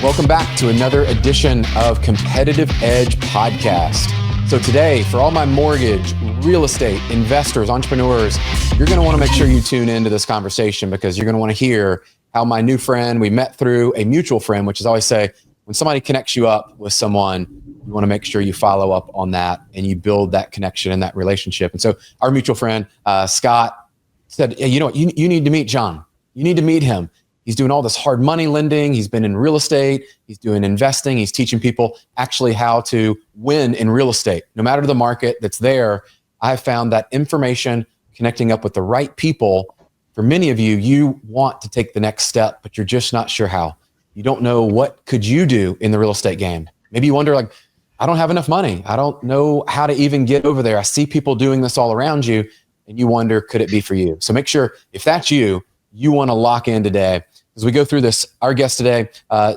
Welcome back to another edition of Competitive Edge Podcast. So today, for all my mortgage, real estate, investors, entrepreneurs, you're going to want to make sure you tune into this conversation because you're going to want to hear how my new friend, we met through a mutual friend, which is always say, when somebody connects you up with someone, you want to make sure you follow up on that and you build that connection and that relationship. And so our mutual friend, Scott, said, hey, you know what, you need to meet John. You need to meet him. He's doing all this hard money lending. He's been in real estate. He's doing investing. He's teaching people actually how to win in real estate. No matter the market that's there, I've found that information, connecting up with the right people, for many of you, you want to take the next step, but you're just not sure how. You don't know what could you do in the real estate game. Maybe you wonder, like, I don't have enough money. I don't know how to even get over there. I see people doing this all around you, and you wonder, could it be for you? So make sure, if that's you, you want to lock in today. As we go through this, our guest today,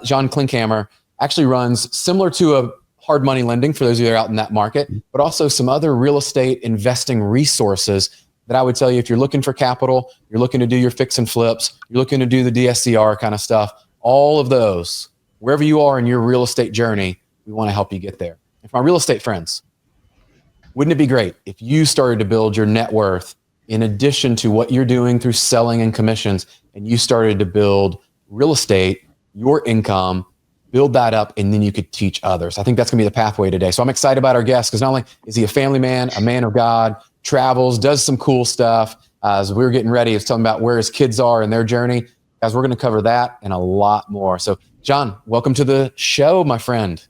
John Klinkhamer, actually runs similar to a hard money lending for those of you that are out in that market, but also some other real estate investing resources that I would tell you, if you're looking for capital, you're looking to do your fix and flips, you're looking to do the DSCR kind of stuff, all of those, wherever you are in your real estate journey, we want to help you get there. And for my real estate friends, wouldn't it be great if you started to build your net worth in addition to what you're doing through selling and commissions, and you started to build real estate, your income, build that up, and then you could teach others. I think that's going to be the pathway today. So I'm excited about our guest because not only is he a family man, a man of God, travels, does some cool stuff. As we were getting ready, he was telling about where his kids are in their journey. Guys, we're going to cover that and a lot more. So John, welcome to the show, my friend.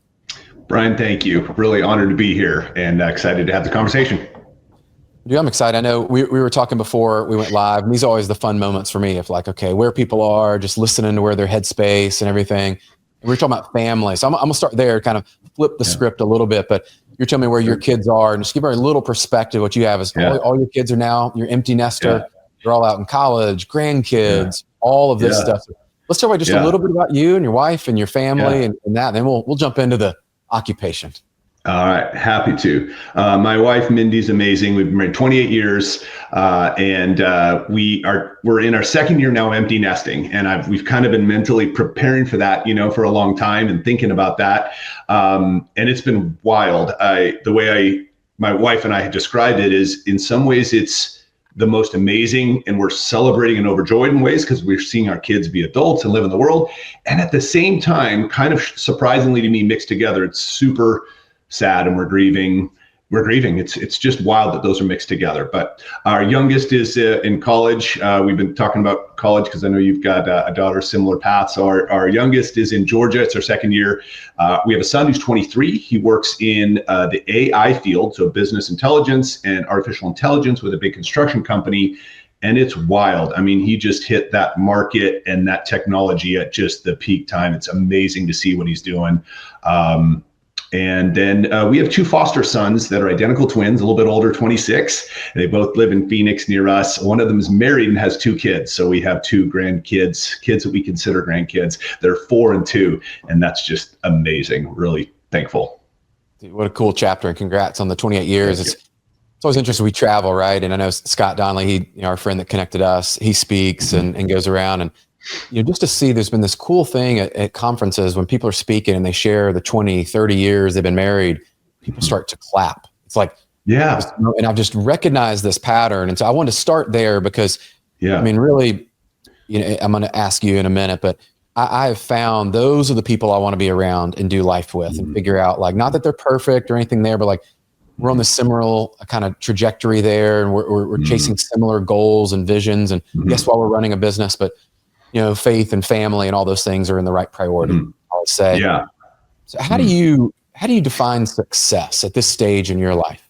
Brian, thank you. Really honored to be here and excited to have the conversation. Dude, I'm excited. I know we were talking before we went live, and these are always the fun moments for me of like, okay, where people are, just listening to where their headspace and everything. And we're talking about family. So I'm going to start there, kind of flip the script a little bit, but you're telling me where your kids are and just give her a little perspective. What you have is all your kids are now, you're empty nester. They're all out in college, grandkids, all of this stuff. So let's talk about just a little bit about you and your wife and your family and that. And then we'll jump into the occupation. All right, happy to. My wife Mindy's amazing. We've been married 28 years, and we're in our second year now empty nesting, and we've kind of been mentally preparing for that, for a long time and thinking about that, and it's been wild. The way my wife and I had described it is, in some ways, it's the most amazing, and we're celebrating and overjoyed in ways because we're seeing our kids be adults and live in the world, and at the same time, kind of surprisingly to me, mixed together, it's super sad and we're grieving. It's just wild that those are mixed together. But our youngest is in college. We've been talking about college because I know you've got a daughter, similar path. So our youngest is in Georgia. It's our second year. We have a son who's 23. He works in the AI field, so business intelligence and artificial intelligence with a big construction company. And it's wild. I mean, he just hit that market and that technology at just the peak time. It's amazing to see what he's doing. And then we have two foster sons that are identical twins, a little bit older, 26. They both live in Phoenix near us. One of them is married and has two kids. So we have two grandkids, kids that we consider grandkids. They're 4 and 2. And that's just amazing. Really thankful. Dude, what a cool chapter. And congrats on the 28 years. It's always interesting. We travel, right? And I know Scott Donnelly, our friend that connected us, he speaks and goes around and just to see, there's been this cool thing at conferences when people are speaking and they share the 20, 30 years they've been married, people start to clap. It's like, and I've just recognized this pattern. And so I wanted to start there because, I mean, really, I'm going to ask you in a minute, but I have found those are the people I want to be around and do life with and figure out, like, not that they're perfect or anything there, but like, we're on the similar kind of trajectory there. And we're chasing similar goals and visions. And yes, while we're running a business, but faith and family and all those things are in the right priority, I would say. Yeah. So how do you define success at this stage in your life?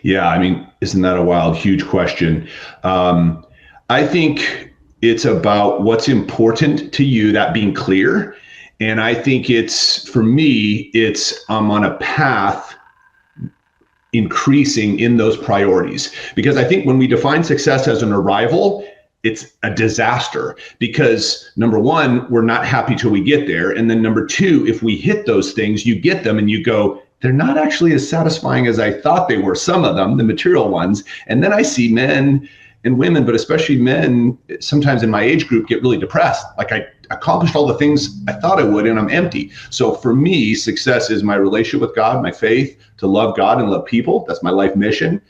Yeah. I mean, isn't that a wild, huge question? I think it's about what's important to you, that being clear. And I think for me, I'm on a path increasing in those priorities, because I think when we define success as an arrival, it's a disaster, because number one, we're not happy till we get there. And then number two, if we hit those things, you get them and you go, they're not actually as satisfying as I thought they were, some of them, the material ones. And then I see men and women, but especially men, sometimes in my age group, get really depressed. Like I accomplished all the things I thought I would, and I'm empty. So for me, success is my relationship with God, my faith, to love God and love people. That's my life mission.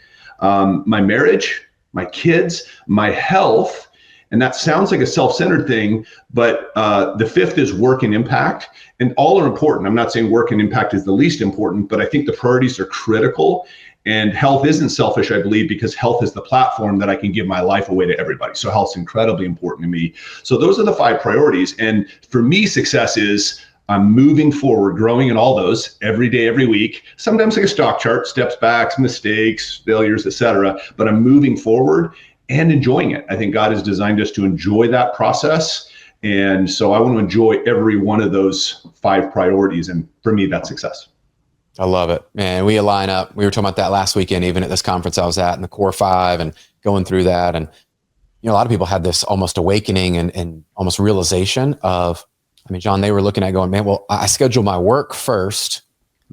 My marriage, my kids, my health. And that sounds like a self-centered thing, but the fifth is work and impact. And all are important. I'm not saying work and impact is the least important, but I think the priorities are critical. And health isn't selfish, I believe, because health is the platform that I can give my life away to everybody. So health's incredibly important to me. So those are the 5 priorities. And for me, success is I'm moving forward, growing in all those every day, every week. Sometimes like a stock chart, steps back, mistakes, failures, etc. But I'm moving forward and enjoying it. I think God has designed us to enjoy that process. And so I want to enjoy every one of those 5 priorities. And for me, that's success. I love it, man. We align up. We were talking about that last weekend, even at this conference I was at, in the core 5 and going through that. And, a lot of people had this almost awakening and almost realization of, John, they were looking at going, man, well, I schedule my work first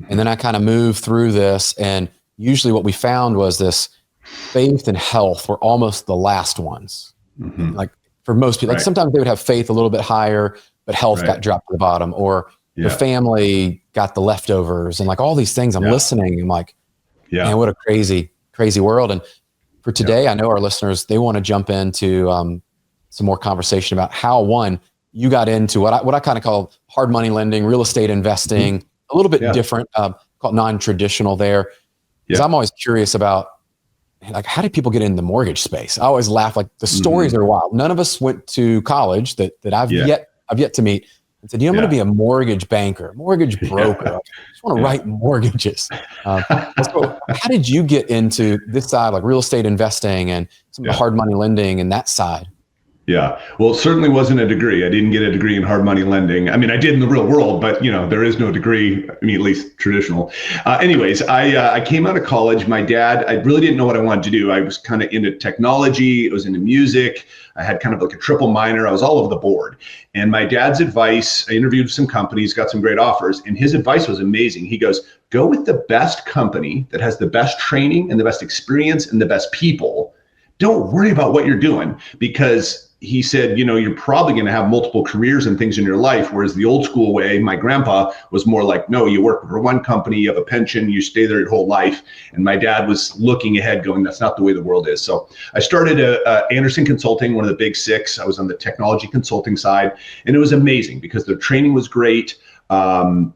and then I kind of move through this. And usually what we found was this faith and health were almost the last ones. Mm-hmm. Like for most people, like sometimes they would have faith a little bit higher, but health got dropped to the bottom, or the family got the leftovers, and like all these things. I'm listening. I'm like, man, what a crazy, crazy world. And for today, I know our listeners, they want to jump into some more conversation about how, one, you got into what I kind of call hard money lending, real estate investing, a little bit different, called non-traditional there. Because I'm always curious about, like, how did people get into the mortgage space? I always laugh, like the stories are wild. None of us went to college that I've yet to meet and said, I'm going to be a mortgage banker, mortgage broker. I just want to write mortgages. So how did you get into this side, like real estate investing and some of the hard money lending and that side? Yeah, well, it certainly wasn't a degree. I didn't get a degree in hard money lending. I did in the real world, but there is no degree. At least traditional. Anyways, I came out of college. My dad, I really didn't know what I wanted to do. I was kind of into technology. I was into music. I had kind of like a triple minor. I was all over the board. And my dad's advice, I interviewed some companies, got some great offers, and his advice was amazing. He goes, go with the best company that has the best training and the best experience and the best people. Don't worry about what you're doing, because he said, you're probably going to have multiple careers and things in your life. Whereas the old school way, my grandpa was more like, no, you work for one company, you have a pension, you stay there your whole life. And my dad was looking ahead going, that's not the way the world is. So I started Anderson Consulting, one of the big 6. I was on the technology consulting side, and it was amazing because their training was great.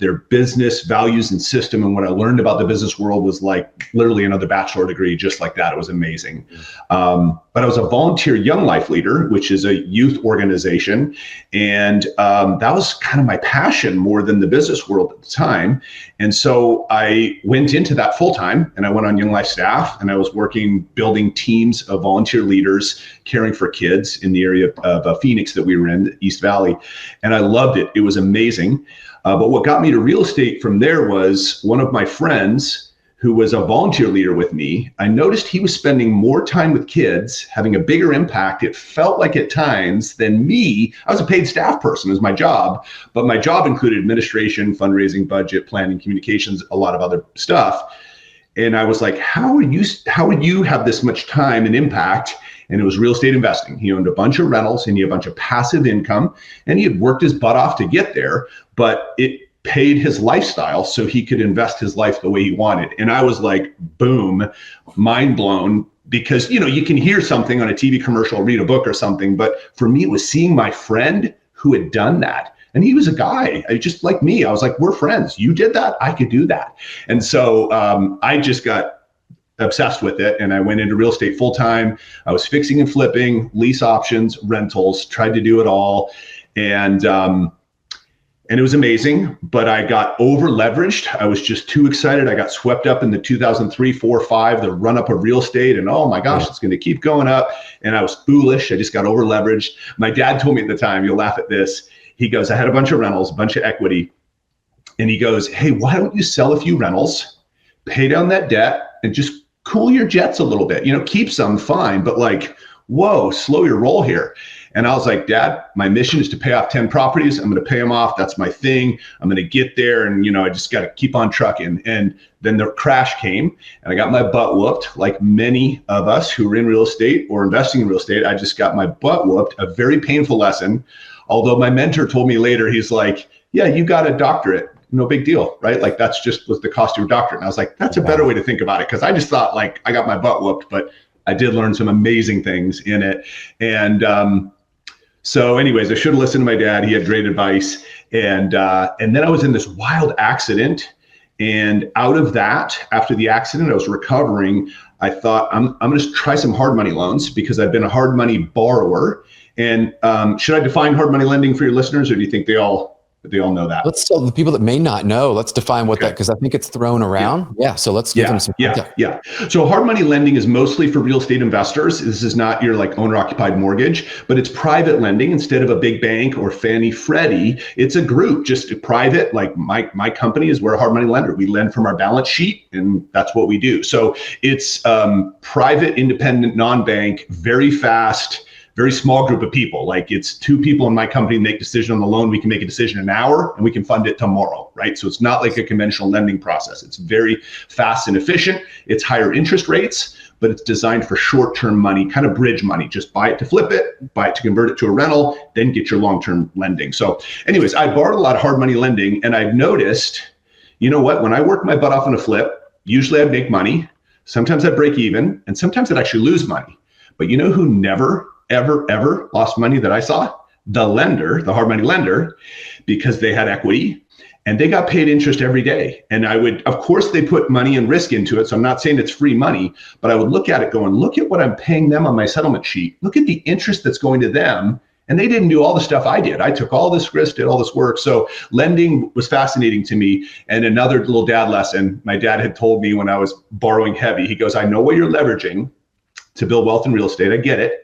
Their business values and system, and what I learned about the business world was like literally another bachelor degree, just like that. It was amazing. But I was a volunteer Young Life Leader, which is a youth organization. And that was kind of my passion more than the business world at the time. And so I went into that full time, and I went on Young Life staff, and I was building teams of volunteer leaders, caring for kids in the area of Phoenix that we were in, East Valley. And I loved it. It was amazing. But what got me to real estate from there was one of my friends who was a volunteer leader with me. I noticed he was spending more time with kids, having a bigger impact, it felt like at times, than me. I was a paid staff person, it was my job, but my job included administration, fundraising, budget, planning, communications, a lot of other stuff. And I was like, how would you have this much time and impact? And it was real estate investing. He owned a bunch of rentals and he had a bunch of passive income, and he had worked his butt off to get there, but it paid his lifestyle so he could invest his life the way he wanted. And I was like, boom, mind blown, because, you can hear something on a TV commercial, read a book or something. But for me, it was seeing my friend who had done that. And he was a guy just like me. I was like, we're friends. You did that, I could do that. And so I just got obsessed with it. And I went into real estate full time. I was fixing and flipping, lease options, rentals, tried to do it all. And it was amazing, but I got over leveraged. I was just too excited. I got swept up in the 2003, 4, 5, the run up of real estate. And oh my gosh, it's going to keep going up. And I was foolish. I just got over leveraged. My dad told me at the time, you'll laugh at this. He goes, I had a bunch of rentals, a bunch of equity. And he goes, hey, why don't you sell a few rentals, pay down that debt, and just cool your jets a little bit, keep some, fine, but like, whoa, slow your roll here. And I was like, Dad, my mission is to pay off 10 properties. I'm going to pay them off. That's my thing. I'm going to get there. And, I just got to keep on trucking. And then the crash came and I got my butt whooped. Like many of us who are in real estate or investing in real estate, I just got my butt whooped, a very painful lesson. Although my mentor told me later, he's like, yeah, you got a doctorate. No big deal, right? Like that's just was the cost of your doctorate. And I was like, that's a better way to think about it. Cause I just thought like I got my butt whooped, but I did learn some amazing things in it. And so anyways, I should have listened to my dad. He had great advice. And then I was in this wild accident. And out of that, after the accident, I was recovering. I thought I'm going to try some hard money loans because I've been a hard money borrower. And should I define hard money lending for your listeners, or do you think they all know that? Let's tell the people that may not know, let's define what that, because I think it's thrown around. Yeah. So let's give them some context. Yeah. So hard money lending is mostly for real estate investors. This is not your like owner occupied mortgage, but it's private lending instead of a big bank or Fannie Freddie. It's a group, just private. Like my company is, we're a hard money lender. We lend from our balance sheet and that's what we do. So it's private, independent, non-bank, very fast, very small group of people. Like it's 2 people in my company make decision on the loan. We can make a decision in an hour and we can fund it tomorrow, right? So it's not like a conventional lending process. It's very fast and efficient. It's higher interest rates, but it's designed for short-term money, kind of bridge money. Just buy it to flip it, buy it to convert it to a rental, then get your long-term lending. So anyways, I borrowed a lot of hard money lending and I've noticed, you know what, when I work my butt off on a flip, usually I'd make money. Sometimes I'd break even and sometimes I'd actually lose money. But you know who never ever lost money that I saw? The lender, the hard money lender, because they had equity and they got paid interest every day. And I would, of course, they put money and risk into it. So I'm not saying it's free money, but I would look at it going, look at what I'm paying them on my settlement sheet. Look at the interest that's going to them. And they didn't do all the stuff I did. I took all this risk, did all this work. So lending was fascinating to me. And another little dad lesson, my dad had told me when I was borrowing heavy, he goes, I know what you're leveraging to build wealth in real estate. I get it.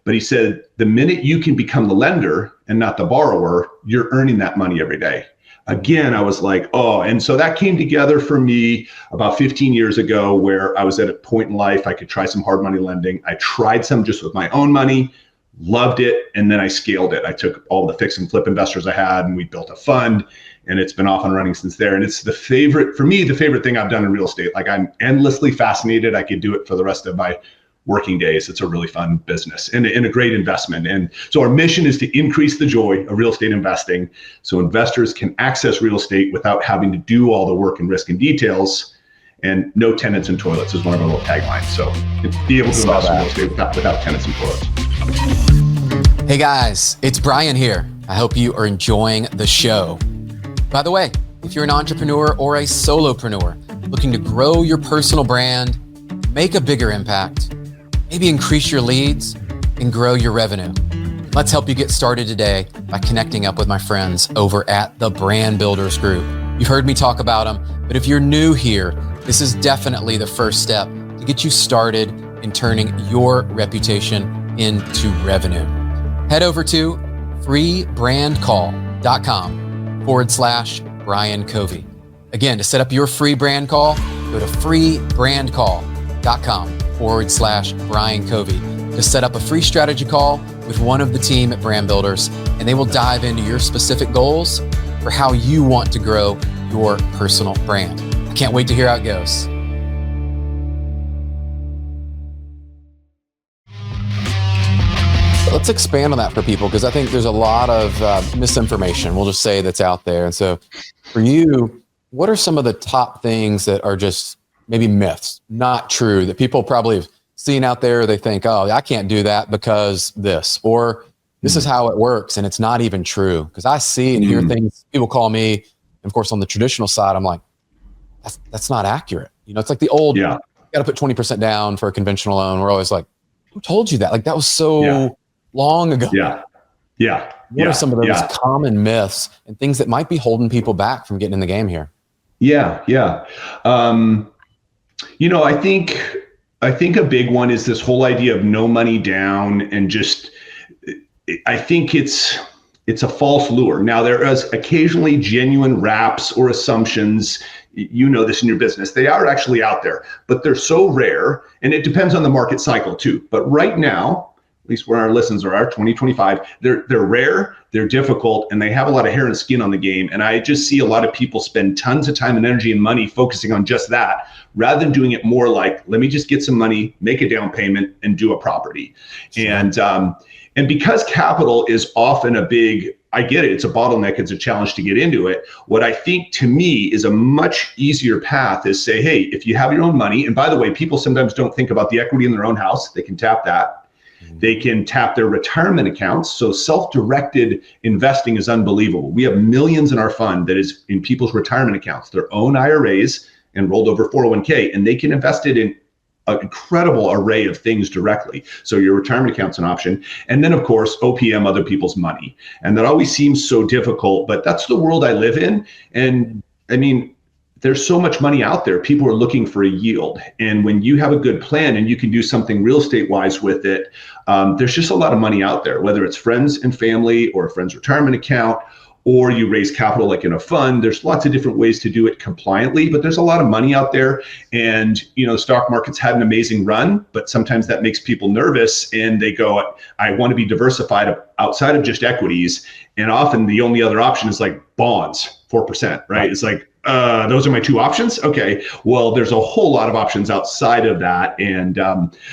But he said, the minute you can become the lender and not the borrower, you're earning that money every day. Again, I was like, oh, and so that came together for me about 15 years ago where I was at a point in life I could try some hard money lending. I tried some just with my own money, loved it, and then I scaled it. I took all the fix and flip investors I had and we built a fund and it's been off and running since there. And it's the favorite thing I've done in real estate. Like I'm endlessly fascinated. I could do it for the rest of my working days. It's a really fun business and a great investment. And so our mission is to increase the joy of real estate investing so investors can access real estate without having to do all the work and risk and details. And no tenants and toilets is one of our little taglines. So be able to invest in real estate without tenants and toilets. Hey guys, it's Brian here. I hope you are enjoying the show. By the way, if you're an entrepreneur or a solopreneur looking to grow your personal brand, make a bigger impact, maybe increase your leads and grow your revenue, let's help you get started today by connecting up with my friends over at the Brand Builders Group. You've heard me talk about them, but if you're new here, this is definitely the first step to get you started in turning your reputation into revenue. Head over to freebrandcall.com/Brian Covey. Again, to set up your free brand call, go to freebrandcall.com/Brian Covey to set up a free strategy call with one of the team at Brand Builders, and they will dive into your specific goals for how you want to grow your personal brand. I can't wait to hear how it goes. Let's expand on that for people, because I think there's a lot of misinformation, we'll just say, that's out there. And so for you, what are some of the top things that are just maybe myths, not true, that people probably have seen out there? They think, oh, I can't do that because this, or this is how it works, and it's not even true. Because I see and hear things, people call me, and of course on the traditional side, I'm like, that's not accurate. You know, it's like the old, you got to put 20% down for a conventional loan. We're always like, who told you that? Like that was so long ago. What are some of those common myths and things that might be holding people back from getting in the game here? You know, I think a big one is this whole idea of no money down, and just, I think it's a false lure. Now, there is occasionally genuine wraps or assumptions. You know this in your business. They are actually out there, but they're so rare, and it depends on the market cycle too. But right now, at least where our listens are 2025, they're rare, they're difficult, and they have a lot of hair and skin on the game. And I just see a lot of people spend tons of time and energy and money focusing on just that, rather than doing it more like, let me just get some money, make a down payment, and do a property. Sure. And because capital is often I get it, it's a bottleneck, it's a challenge to get into it. What I think to me is a much easier path is say, hey, if you have your own money, and by the way, people sometimes don't think about the equity in their own house, they can tap that. They can tap their retirement accounts. So self-directed investing is unbelievable. We have millions in our fund that is in people's retirement accounts, their own IRAs and rolled over 401k, and they can invest it in an incredible array of things directly. So your retirement account's an option. And then of course, OPM, other people's money. And that always seems so difficult, but that's the world I live in. And I mean, there's so much money out there. People are looking for a yield. And when you have a good plan and you can do something real estate wise with it, there's just a lot of money out there, whether it's friends and family or a friend's retirement account, or you raise capital like in a fund. There's lots of different ways to do it compliantly, but there's a lot of money out there. And, the stock market's had an amazing run, but sometimes that makes people nervous and they go, I want to be diversified outside of just equities. And often the only other option is like bonds, 4%, right? It's like, those are my two options. Okay, well, there's a whole lot of options outside of that. And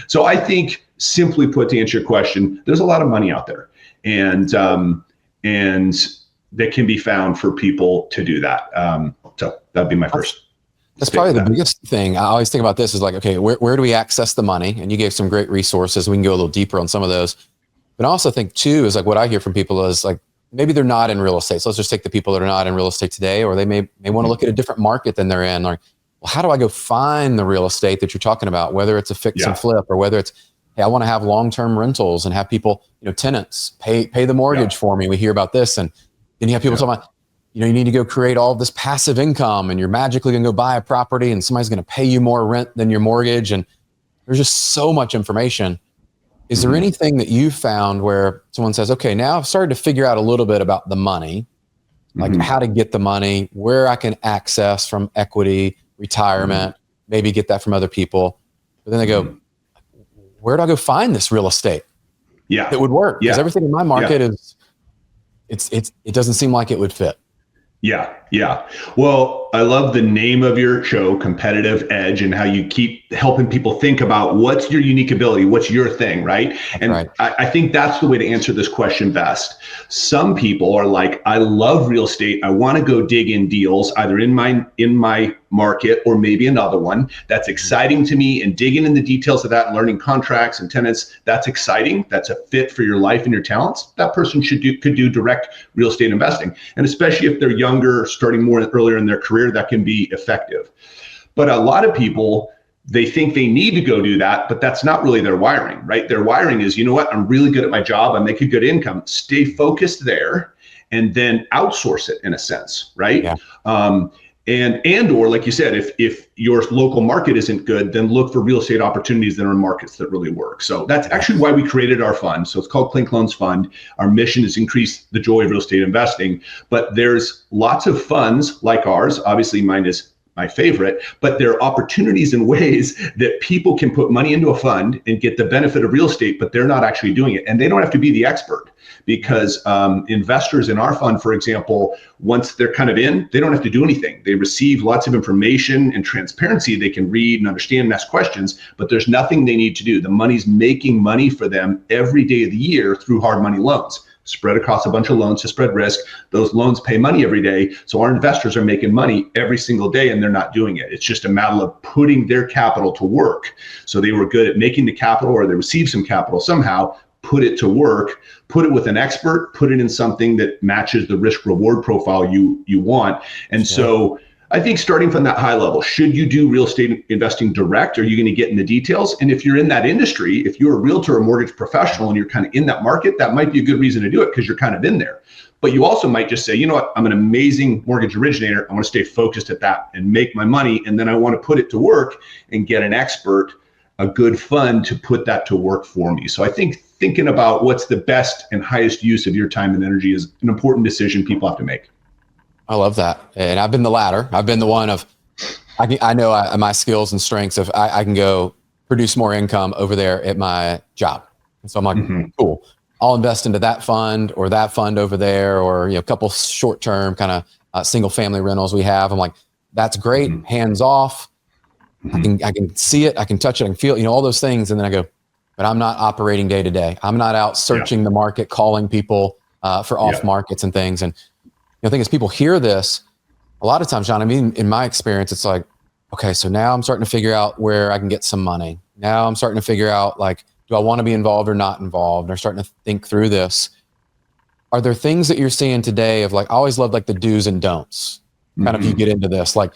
so I think, simply put, to answer your question, there's a lot of money out there. And that can be found for people to do that. So that'd be my first. That's probably the biggest thing. I always think about this is like, okay, where do we access the money? And you gave some great resources. We can go a little deeper on some of those. But I also think too, is like what I hear from people is like, maybe they're not in real estate. So let's just take the people that are not in real estate today, or they may want to look at a different market than they're in. Like, well, how do I go find the real estate that you're talking about? Whether it's a fix and flip, or whether it's, hey, I want to have long-term rentals and have people, tenants pay the mortgage for me. We hear about this. And then you have people talking about, you need to go create all of this passive income and you're magically going to go buy a property and somebody's going to pay you more rent than your mortgage. And there's just so much information. Is there anything that you found where someone says, okay, now I've started to figure out a little bit about the money, like how to get the money, where I can access from equity, retirement, maybe get that from other people. But then they go, where do I go find this real estate that would work? Because everything in my market is, it doesn't seem like it would fit. Yeah. Well, I love the name of your show, Competitive Edge, and how you keep helping people think about what's your unique ability, what's your thing, right? And I think that's the way to answer this question best. Some people are like, I love real estate. I want to go dig in deals, either in my market or maybe another one. That's exciting to me, and digging in the details of that and learning contracts and tenants, that's exciting. That's a fit for your life and your talents. That person could do direct real estate investing. And especially if they're younger, starting more earlier in their career, that can be effective. But a lot of people, they think they need to go do that, but that's not really their wiring, right? Their wiring is, you know what, I'm really good at my job, I make a good income, stay focused there, and then outsource it in a sense, right? And or like you said, if your local market isn't good, then look for real estate opportunities that are in markets that really work. So that's actually why we created our fund. So it's called Klink Loans Fund. Our mission is increase the joy of real estate investing. But there's lots of funds like ours. Obviously, mine is my favorite, but there are opportunities and ways that people can put money into a fund and get the benefit of real estate, but they're not actually doing it. And they don't have to be the expert, because investors in our fund, for example, once they're kind of in, they don't have to do anything. They receive lots of information and transparency. They can read and understand and ask questions, but there's nothing they need to do. The money's making money for them every day of the year through hard money loans, spread across a bunch of loans to spread risk. Those loans pay money every day. So our investors are making money every single day, and they're not doing it. It's just a matter of putting their capital to work. So they were good at making the capital, or they received some capital somehow, put it to work, put it with an expert, put it in something that matches the risk reward profile you want. And so I think starting from that high level, should you do real estate investing direct? Are you going to get in the details? And if you're in that industry, if you're a realtor or mortgage professional and you're kind of in that market, that might be a good reason to do it because you're kind of in there. But you also might just say, you know what, I'm an amazing mortgage originator. I want to stay focused at that and make my money. And then I want to put it to work and get an expert, a good fund to put that to work for me. So I think thinking about what's the best and highest use of your time and energy is an important decision people have to make. I love that. And I've been the latter. I've been the one of, I know my skills and strengths of, I can go produce more income over there at my job. And so I'm like, cool, I'll invest into that fund or that fund over there, or, a couple short-term kind of single family rentals we have. I'm like, that's great. Hands off. I can see it. I can touch it. I can feel it, all those things. And then I go, but I'm not operating day to day. I'm not out searching the market, calling people for off markets and things. And the thing is, people hear this a lot of times, John. I mean, in my experience, it's like, okay, so now I'm starting to figure out where I can get some money. Now I'm starting to figure out, like, do I want to be involved or not involved? Or starting to think through this. Are there things that you're seeing today of, like, I always love like the do's and don'ts kind of, you get into this, like,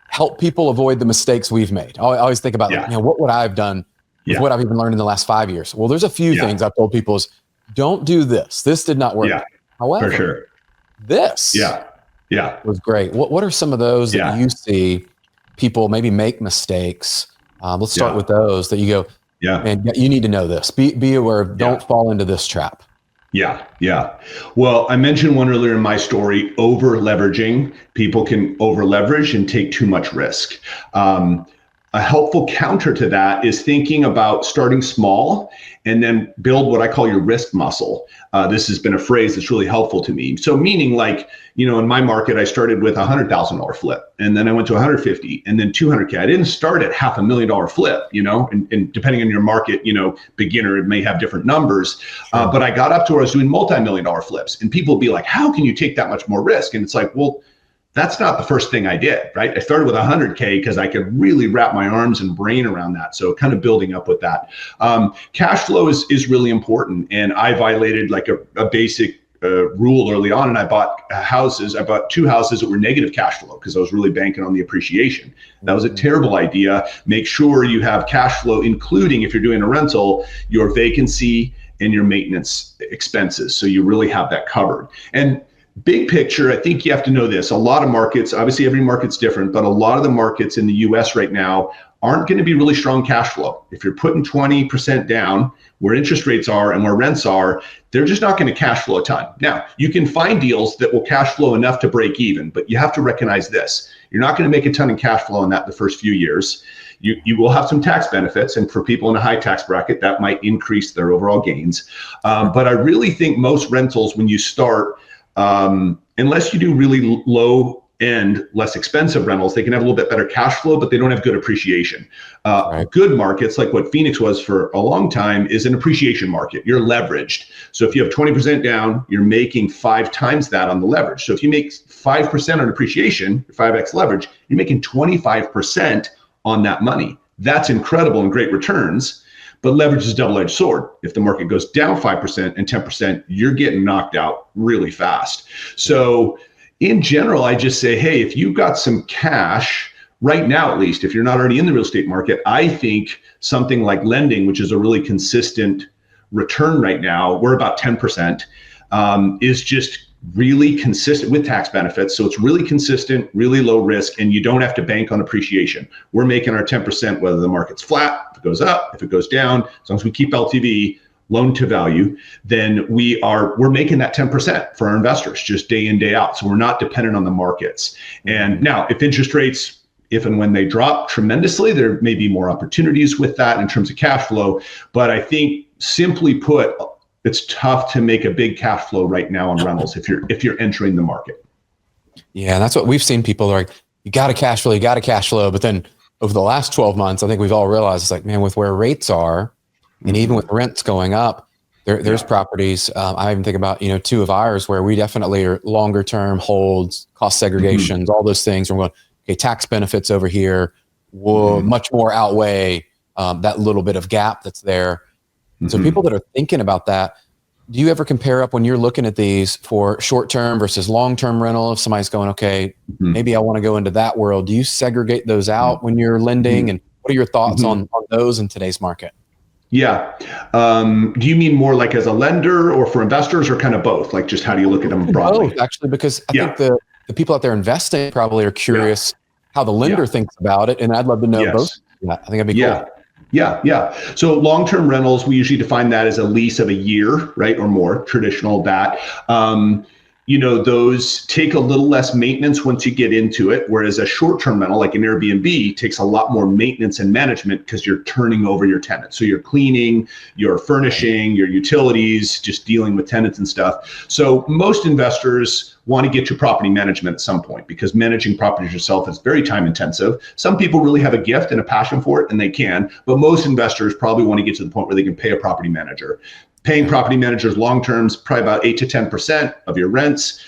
help people avoid the mistakes we've made. I always think about, like, what would I have done with what I've even learned in the last 5 years? Well, there's a few things I've told people is, don't do this. This did not work. However, for sure. This was great. What are some of those that you see people maybe make mistakes? Let's start with those that you go, man, you need to know this. Be aware of, don't fall into this trap. Yeah. Well, I mentioned one earlier in my story, over leveraging. People can over leverage and take too much risk. A helpful counter to that is thinking about starting small and then build what I call your risk muscle. This has been a phrase that's really helpful to me. So meaning, like, in my market, I started with $100,000 flip, and then I went to 150 and then 200K. I didn't start at $500,000 flip, and depending on your market, beginner, it may have different numbers. But I got up to where I was doing multi-million-dollar flips, and people would be like, how can you take that much more risk? And it's like, well, that's not the first thing I did, right? I started with 100K because I could really wrap my arms and brain around that. So kind of building up with that. Cash flow is really important. And I violated like a basic rule early on, and I bought houses. I bought 2 houses that were negative cash flow because I was really banking on the appreciation. That was a terrible idea. Make sure you have cash flow, including, if you're doing a rental, your vacancy and your maintenance expenses. So you really have that covered. And big picture, I think you have to know this. A lot of markets, obviously every market's different, but a lot of the markets in the US right now aren't going to be really strong cash flow. If you're putting 20% down where interest rates are and where rents are, they're just not going to cash flow a ton. Now, you can find deals that will cash flow enough to break even, but you have to recognize this. You're not going to make a ton of cash flow in that the first few years. You will have some tax benefits, and for people in a high tax bracket, that might increase their overall gains. But I really think most rentals, when you start, unless you do really low end, less expensive rentals, they can have a little bit better cash flow, but they don't have good appreciation. Good markets, like what Phoenix was for a long time, is an appreciation market. You're leveraged. So if you have 20% down, you're making 5 times that on the leverage. So if you make 5% on appreciation, 5x leverage, you're making 25% on that money. That's incredible and great returns. But leverage is a double-edged sword. If the market goes down 5% and 10%, you're getting knocked out really fast. So in general, I just say, hey, if you've got some cash right now, at least, if you're not already in the real estate market, I think something like lending, which is a really consistent return right now, we're about 10%, is just really consistent with tax benefits. So it's really consistent, really low risk, and you don't have to bank on appreciation. We're making our 10% whether the market's flat, if it goes up, if it goes down. As long as we keep LTV, loan to value, then we're making that 10% for our investors just day in, day out. So we're not dependent on the markets. And now if interest rates, if and when they drop tremendously, there may be more opportunities with that in terms of cash flow. But I think, simply put, it's tough to make a big cash flow right now on rentals if you're entering the market. Yeah, and that's what we've seen. People are like, you got to cash flow. But then over the last 12 months, I think we've all realized, it's like, man, with where rates are, and even with rents going up, there's properties. I even think about, 2 of ours where we definitely are longer term holds, cost segregations, all those things. We're going, okay, tax benefits over here will much more outweigh that little bit of gap that's there. So people that are thinking about that, do you ever compare up when you're looking at these for short-term versus long-term rental? If somebody's going, okay, maybe I want to go into that world. Do you segregate those out when you're lending? And what are your thoughts on those in today's market? Yeah. Do you mean more like as a lender or for investors, or kind of both? Like, just how do you look at them broadly? Both, actually, because I think the people out there investing probably are curious how the lender thinks about it. And I'd love to know both. Yeah, I think that'd be cool. Yeah. So long-term rentals, we usually define that as a lease of a year, right, or more, traditional that. those take a little less maintenance once you get into it, whereas a short-term rental like an Airbnb takes a lot more maintenance and management because you're turning over your tenants. So you're cleaning, you're furnishing, your utilities, just dealing with tenants and stuff. So most investors want to get to property management at some point because managing properties yourself is very time intensive. Some people really have a gift and a passion for it, and they can, but most investors probably want to get to the point where they can pay a property manager. Paying property managers long terms probably about 8 to 10% of your rents.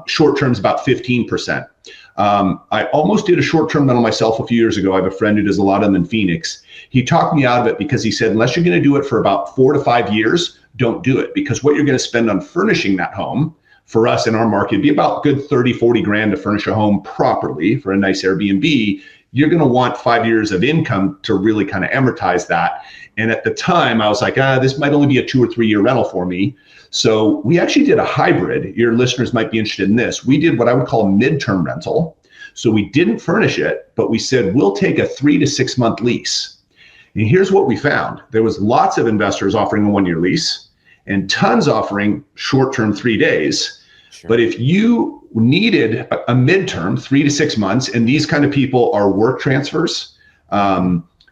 Short terms about 15%. I almost did a short-term rental myself a few years ago. I have a friend who does a lot of them in Phoenix. He talked me out of it because he said, unless you're going to do it for about 4 to 5 years, don't do it, because what you're going to spend on furnishing that home for us in our market would be about good 30, 40 grand to furnish a home properly for a nice Airbnb. You're going to want 5 years of income to really kind of amortize that. And at the time, I was like, this might only be a 2 or 3 year rental for me. So we actually did a hybrid. Your listeners might be interested in this. We did what I would call a midterm rental. So we didn't furnish it, but we said, we'll take a 3 to 6 month lease. And here's what we found. There was lots of investors offering a 1 year lease and tons offering short-term 3 days. Sure. But if you needed a midterm, 3 to 6 months, and these kind of people are work transfers,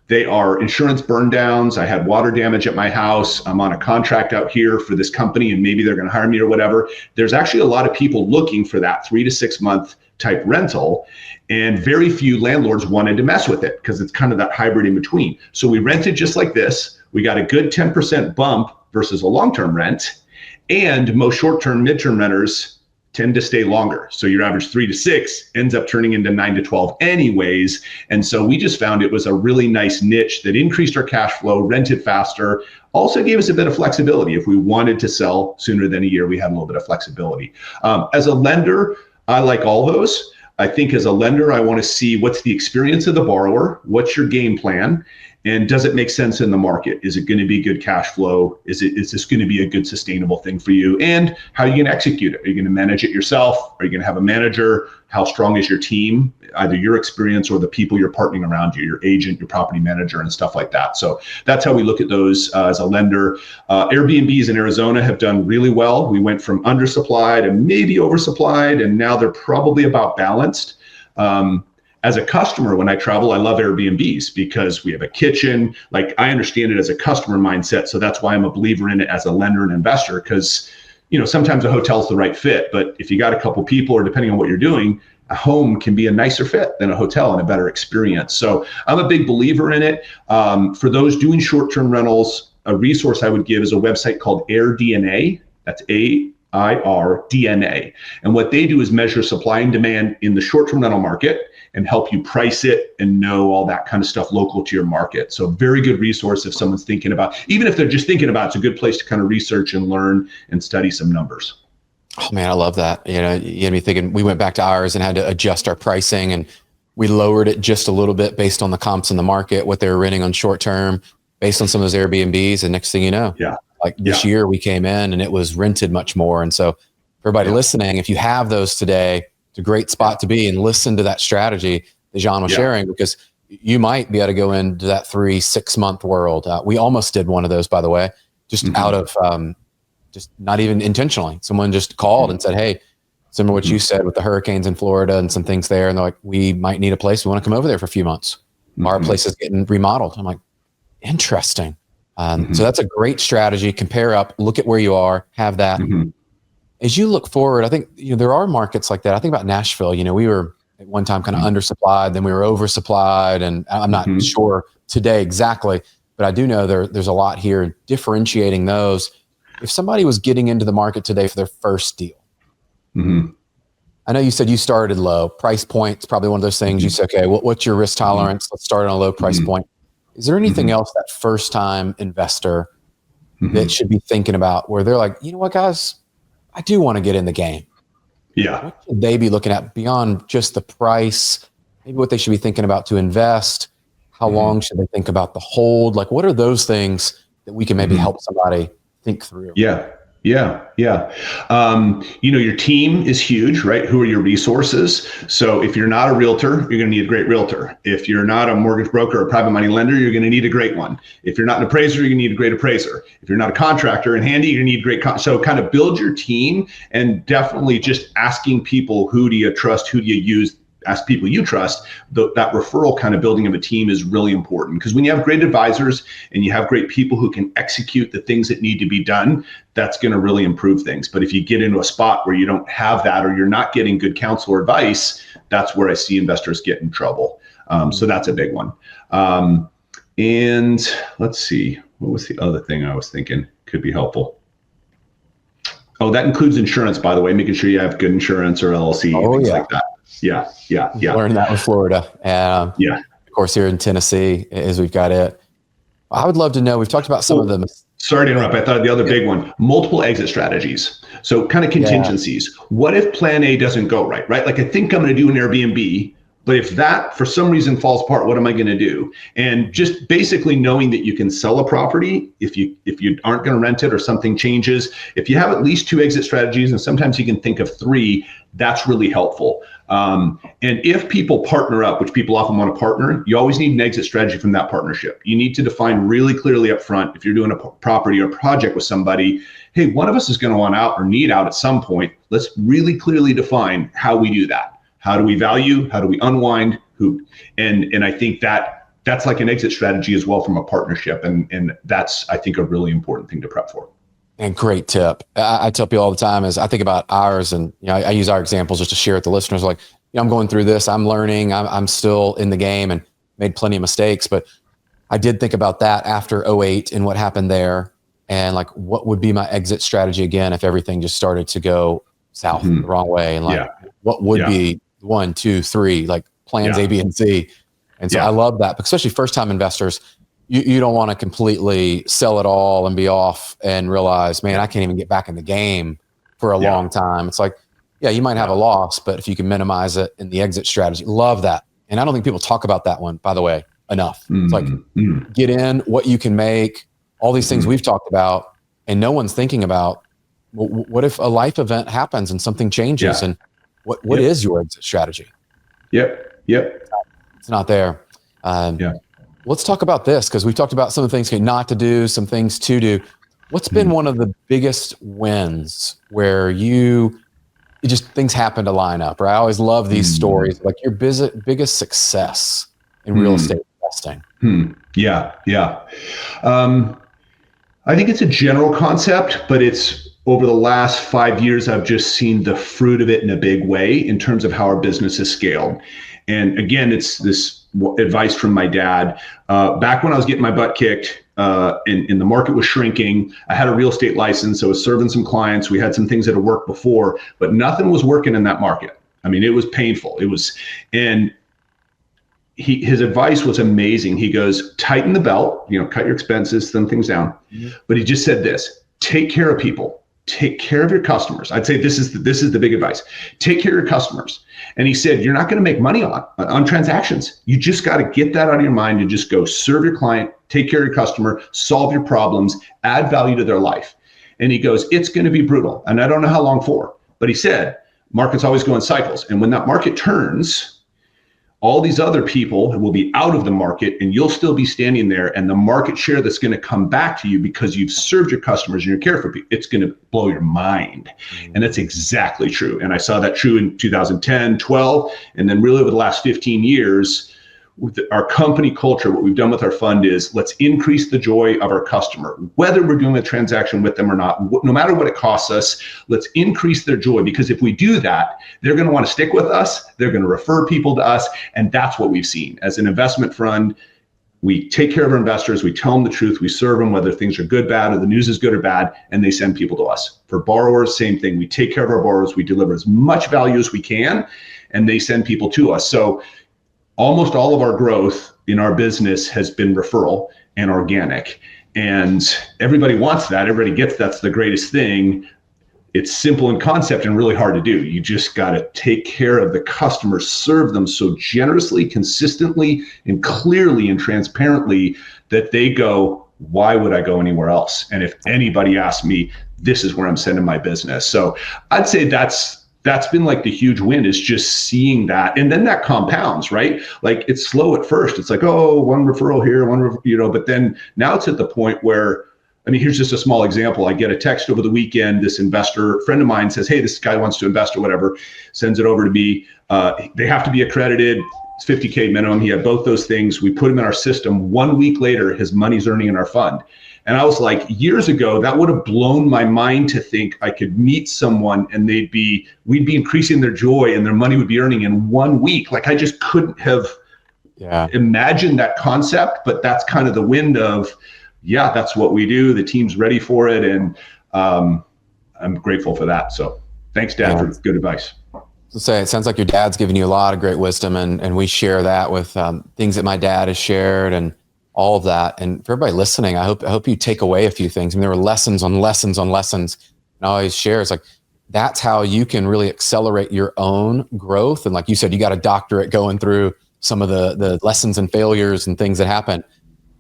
they are insurance burn downs. I had water damage at my house. I'm on a contract out here for this company and maybe they're going to hire me or whatever. There's actually a lot of people looking for that 3 to 6 month type rental, and very few landlords wanted to mess with it because it's kind of that hybrid in between. So we rented just like this. We got a good 10% bump versus a long-term rent, and most short-term, midterm renters tend to stay longer. So your average 3 to 6 ends up turning into 9 to 12 anyways. And so we just found it was a really nice niche that increased our cash flow, rented faster, also gave us a bit of flexibility. If we wanted to sell sooner than a year, we had a little bit of flexibility. As a lender, I like all those. I think as a lender, I want to see what's the experience of the borrower, what's your game plan, and does it make sense in the market? Is it going to be good cash flow? Is this going to be a good sustainable thing for you? And how are you going to execute it? Are you going to manage it yourself? Are you going to have a manager? How strong is your team? Either your experience or the people you're partnering around you, your agent, your property manager, and stuff like that. So that's how we look at those as a lender. Airbnbs in Arizona have done really well. We went from undersupplied and maybe oversupplied, and now they're probably about balanced. As a customer, when I travel, I love Airbnbs because we have a kitchen. Like, I understand it as a customer mindset. So that's why I'm a believer in it as a lender and investor, because, sometimes a hotel's the right fit, but if you got a couple people, or depending on what you're doing, a home can be a nicer fit than a hotel and a better experience. So I'm a big believer in it. For those doing short-term rentals, a resource I would give is a website called AirDNA. That's AIRDNA. And what they do is measure supply and demand in the short-term rental market and help you price it and know all that kind of stuff local to your market. So very good resource if someone's thinking about, even if they're just thinking about, it's a good place to kind of research and learn and study some numbers. Oh man, I love that. You had me thinking. We went back to ours and had to adjust our pricing, and we lowered it just a little bit based on the comps in the market, what they were renting on short term, based on some of those Airbnbs. And next thing you know, this year we came in and it was rented much more. And so for everybody listening, if you have those today, it's a great spot to be, and listen to that strategy that John was sharing, because you might be able to go into that 3-6 month world. We almost did one of those, by the way, just out of just not even intentionally. Someone just called and said, hey, similar to what you said with the hurricanes in Florida and some things there. And they're like, we might need a place. We want to come over there for a few months. Our place is getting remodeled. I'm like, interesting. So that's a great strategy. Compare up, look at where you are, have that. As you look forward, I think there are markets like that. I think about Nashville. We were at one time kind of undersupplied, then we were oversupplied, and I'm not sure today exactly, but I do know there's a lot here differentiating those. If somebody was getting into the market today for their first deal, I know you said you started low. Price point's probably one of those things. You say, okay, what's your risk tolerance? Let's start on a low price point. Is there anything else that first time investor that should be thinking about where they're like, you know what, guys, I do want to get in the game? What should they be looking at beyond just the price? Maybe what they should be thinking about to invest. How long should they think about the hold? Like, what are those things that we can maybe help somebody think through? Yeah, yeah. Your team is huge, right? Who are your resources? So if you're not a realtor, you're going to need a great realtor. If you're not a mortgage broker or private money lender, you're going to need a great one. If you're not an appraiser, you're going to need a great appraiser. If you're not a contractor and handy, you're going to need so kind of build your team, and definitely just asking people, who do you trust? Who do you use? Ask people you trust. That referral kind of building of a team is really important, because when you have great advisors and you have great people who can execute the things that need to be done, that's going to really improve things. But if you get into a spot where you don't have that, or you're not getting good counsel or advice, that's where I see investors get in trouble. So that's a big one. And let's see, what was the other thing I was thinking could be helpful? Oh, that includes insurance, by the way, making sure you have good insurance or LLC, things like that. Yeah. Learned that with Florida. Yeah. Of course, here in Tennessee, as we've got it. I would love to know, we've talked about some of them. Sorry to interrupt. I thought the other big one, multiple exit strategies. So kind of contingencies. Yeah. What if plan A doesn't go right? Like, I think I'm going to do an Airbnb, but if that for some reason falls apart, what am I going to do? And just basically knowing that you can sell a property if you aren't going to rent it or something changes. If you have at least 2 exit strategies, and sometimes you can think of 3, that's really helpful. And if people partner up, which people often want to partner, you always need an exit strategy from that partnership. You need to define really clearly up front, if you're doing a property or project with somebody, hey, one of us is going to want out or need out at some point. Let's really clearly define how we do that. How do we value? How do we unwind? And I think that's like an exit strategy as well from a partnership. And that's, I think, a really important thing to prep for. And great tip. I tell people all the time, is I think about ours, and I use our examples just to share with the listeners. Like, I'm going through this, I'm learning, I'm still in the game and made plenty of mistakes, but I did think about that after 2008 and what happened there, and like, what would be my exit strategy again if everything just started to go south the wrong way, and like, what would be 1, 2, 3, like plans A, B, and C. And so I love that, especially first-time investors. You don't want to completely sell it all and be off and realize, man, I can't even get back in the game for a long time. It's like, you might have a loss, but if you can minimize it in the exit strategy, love that. And I don't think people talk about that one, by the way, enough. It's like, get in what you can make, all these things we've talked about, and no one's thinking about, what if a life event happens and something changes, and what is your exit strategy? Yep. It's not there. Let's talk about this, because we've talked about some of the things not to do, some things to do. What's been one of the biggest wins where things happen to line up, right? I always love these stories, like your biggest success in real estate investing. Yeah. I think it's a general concept, but it's over the last 5 years, I've just seen the fruit of it in a big way in terms of how our business has scaled. And again, it's this advice from my dad. Back when I was getting my butt kicked and the market was shrinking, I had a real estate license. I was serving some clients. We had some things that had worked before, but nothing was working in that market. I mean, it was painful. His advice was amazing. He goes, tighten the belt, cut your expenses, thin things down. But he just said this: take care of people. Take care of your customers. I'd say this is the big advice. Take care of your customers. And he said, you're not going to make money on transactions. You just got to get that out of your mind and just go serve your client, take care of your customer, solve your problems, add value to their life. And he goes, it's going to be brutal. And I don't know how long for, but he said, markets always go in cycles. And when that market turns, all these other people will be out of the market and you'll still be standing there, and the market share that's going to come back to you because you've served your customers and you care for people, it's going to blow your mind. And that's exactly true. And I saw that true in 2010, 12, and then really over the last 15 years, with our company culture, what we've done with our fund is let's increase the joy of our customer, whether we're doing a transaction with them or not, no matter what it costs us, let's increase their joy. Because if we do that, they're going to want to stick with us. They're going to refer people to us. And that's what we've seen as an investment fund. We take care of our investors. We tell them the truth. We serve them, whether things are good, bad, or the news is good or bad, and they send people to us. For borrowers, same thing. We take care of our borrowers. We deliver as much value as we can, and they send people to us. So almost all of our growth in our business has been referral and organic. And everybody wants that. Everybody gets that's the greatest thing. It's simple in concept and really hard to do. You just got to take care of the customers, serve them so generously, consistently, and clearly and transparently that they go, why would I go anywhere else? And if anybody asks me, this is where I'm sending my business. So I'd say that's been like the huge win, is just seeing that. And then that compounds, right? Like it's slow at first. It's like, oh, one referral here, but then now it's at the point where, I mean, here's just a small example. I get a text over the weekend. This investor friend of mine says, hey, this guy wants to invest or whatever, sends it over to me. They have to be accredited. It's 50K minimum. He had both those things. We put him in our system. 1 week later, his money's earning in our fund. And I was like, years ago, that would have blown my mind to think I could meet someone and we'd be increasing their joy and their money would be earning in 1 week. Like I just couldn't have imagined that concept, but that's kind of the wind of, yeah, that's what we do. The team's ready for it. And I'm grateful for that. So thanks, Dad, for good advice. So it sounds like your dad's given you a lot of great wisdom, and we share that with things that my dad has shared and all of that. And for everybody listening, I hope you take away a few things. I mean, there were lessons on lessons on lessons. And I always share, it's like, that's how you can really accelerate your own growth. And like you said, you got a doctorate going through some of the lessons and failures and things that happen.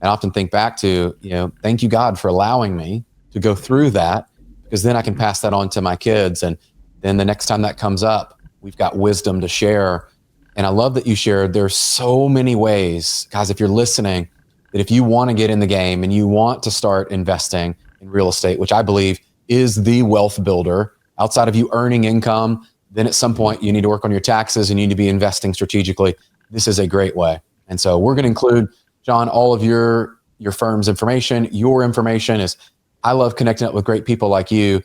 I often think back to, thank you, God, for allowing me to go through that, because then I can pass that on to my kids. And then the next time that comes up, we've got wisdom to share. And I love that you shared, there's so many ways, guys, if you're listening, that if you want to get in the game and you want to start investing in real estate, which I believe is the wealth builder, outside of you earning income, then at some point you need to work on your taxes and you need to be investing strategically. This is a great way. And so we're going to include, John, all of your firm's information. Your information is, I love connecting up with great people like you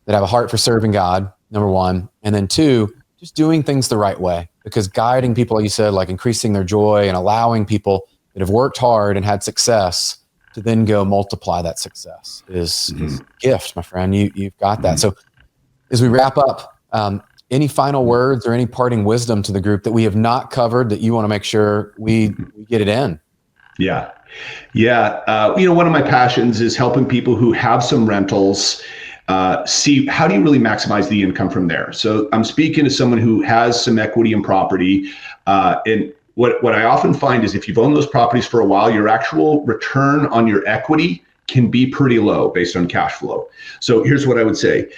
that have a heart for serving God, number one. And then two, just doing things the right way, because guiding people, like you said, like increasing their joy and allowing people that have worked hard and had success to then go multiply that success is a gift, my friend. You've got that. So as we wrap up, any final words or any parting wisdom to the group that we have not covered that you want to make sure we get it in? Yeah. One of my passions is helping people who have some rentals see how do you really maximize the income from there. So I'm speaking to someone who has some equity in property, and what I often find is if you've owned those properties for a while, your actual return on your equity can be pretty low based on cash flow. So here's what I would say.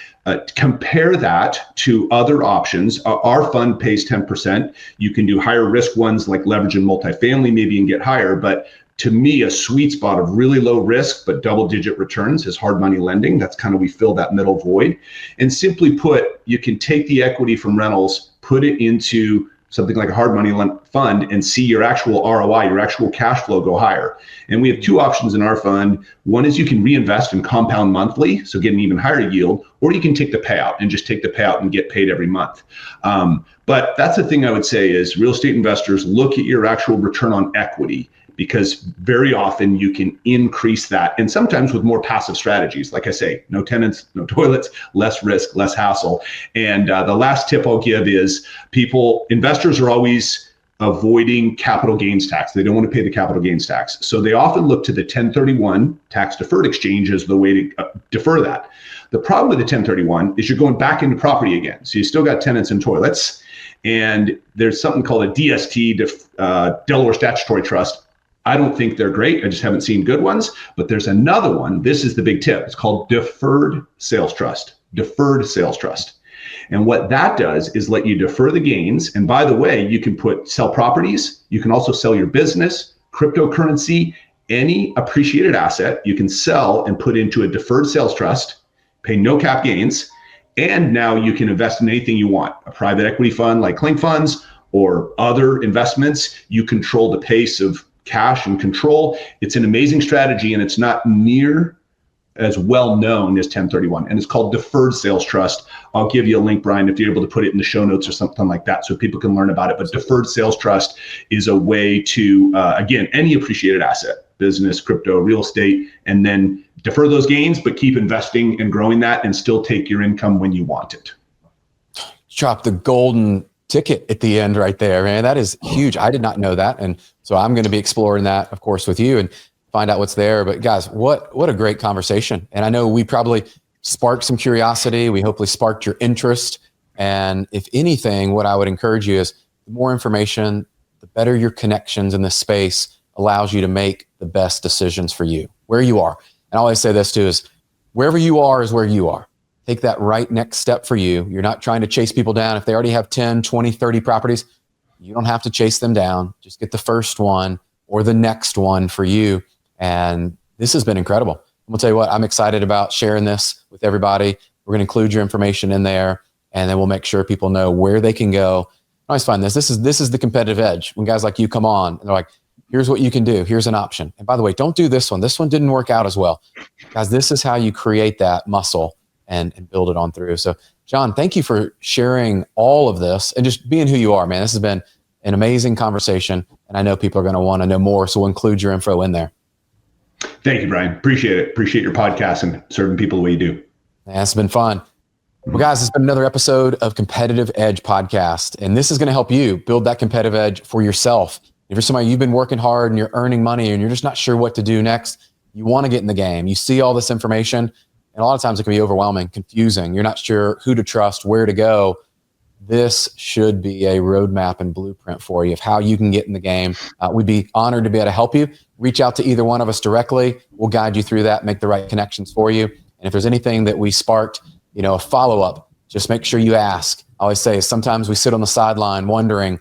Compare that to other options. Our fund pays 10%. You can do higher risk ones like leverage and multifamily maybe and get higher. But to me, a sweet spot of really low risk but double digit returns is hard money lending. That's kind of, we fill that middle void. And simply put, you can take the equity from rentals, put it into something like a hard money fund and see your actual ROI, your actual cash flow go higher. And we have two options in our fund. One is you can reinvest and compound monthly, so get an even higher yield, or you can take the payout and just take the payout and get paid every month. But that's the thing I would say is real estate investors, look at your actual return on equity, because very often you can increase that. And sometimes with more passive strategies, like I say, no tenants, no toilets, less risk, less hassle. And the last tip I'll give is investors are always avoiding capital gains tax. They don't want to pay the capital gains tax. So they often look to the 1031 tax deferred exchange as the way to defer that. The problem with the 1031 is you're going back into property again. So you still got tenants and toilets. And there's something called a DST, Delaware Statutory Trust. I don't think they're great. I just haven't seen good ones. But there's another one. This is the big tip. It's called deferred sales trust. Deferred sales trust. And what that does is let you defer the gains. And by the way, you can sell properties. You can also sell your business, cryptocurrency, any appreciated asset. You can sell and put into a deferred sales trust, pay no cap gains. And now you can invest in anything you want. A private equity fund like Klink funds or other investments. You control the pace of cash and control. It's an amazing strategy, and it's not near as well known as 1031, and it's called deferred sales trust. I'll give you a link, Brian, if you're able to put it in the show notes or something like that so people can learn about it. But deferred sales trust is a way to, again, any appreciated asset, business, crypto, real estate, and then defer those gains, but keep investing and growing that and still take your income when you want it. Drop the golden ticket at the end right there, man. That is huge. I did not know that. And so I'm going to be exploring that, of course, with you and find out what's there. But guys, what a great conversation. And I know we probably sparked some curiosity. We hopefully sparked your interest. And if anything, what I would encourage you is the more information, the better your connections in this space allows you to make the best decisions for you, where you are. And I always say this too is wherever you are is where you are. Take that right next step for you. You're not trying to chase people down. If they already have 10, 20, 30 properties, you don't have to chase them down. Just get the first one or the next one for you. And this has been incredible. I'm gonna tell you what, I'm excited about sharing this with everybody. We're gonna include your information in there, and then we'll make sure people know where they can go. I always find this is the competitive edge. When guys like you come on and they're like, here's what you can do. Here's an option. And by the way, don't do this one. This one didn't work out as well. Guys, this is how you create that muscle and build it on through. So John, thank you for sharing all of this and just being who you are, man. This has been an amazing conversation, and I know people are going to want to know more, so we'll include your info in there. Thank you, Brian. Appreciate it. Appreciate your podcast and serving people the way you do. Yeah, it's been fun. Well, guys, it's been another episode of Competitive Edge Podcast, and this is going to help you build that competitive edge for yourself. If you're somebody, you've been working hard and you're earning money and you're just not sure what to do next, you want to get in the game. You see all this information, and a lot of times it can be overwhelming, confusing. You're not sure who to trust, where to go. This should be a roadmap and blueprint for you of how you can get in the game. We'd be honored to be able to help you. Reach out to either one of us directly. We'll guide you through that, make the right connections for you. And if there's anything that we sparked, a follow-up, just make sure you ask. I always say sometimes we sit on the sideline wondering,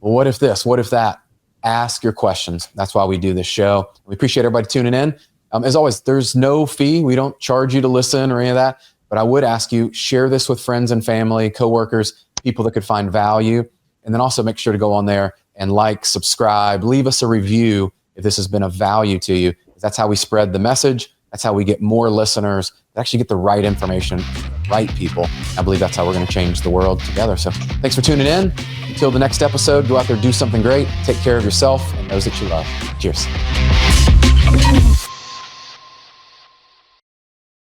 well, what if this? What if that? Ask your questions. That's why we do this show. We appreciate everybody tuning in. As always, there's no fee. We don't charge you to listen or any of that. But I would ask you, share this with friends and family, coworkers, people that could find value. And then also make sure to go on there and like, subscribe, leave us a review if this has been of value to you. That's how we spread the message. That's how we get more listeners that actually get the right information, the right people. I believe that's how we're going to change the world together. So thanks for tuning in. Until the next episode, go out there, do something great, take care of yourself and those that you love. Cheers.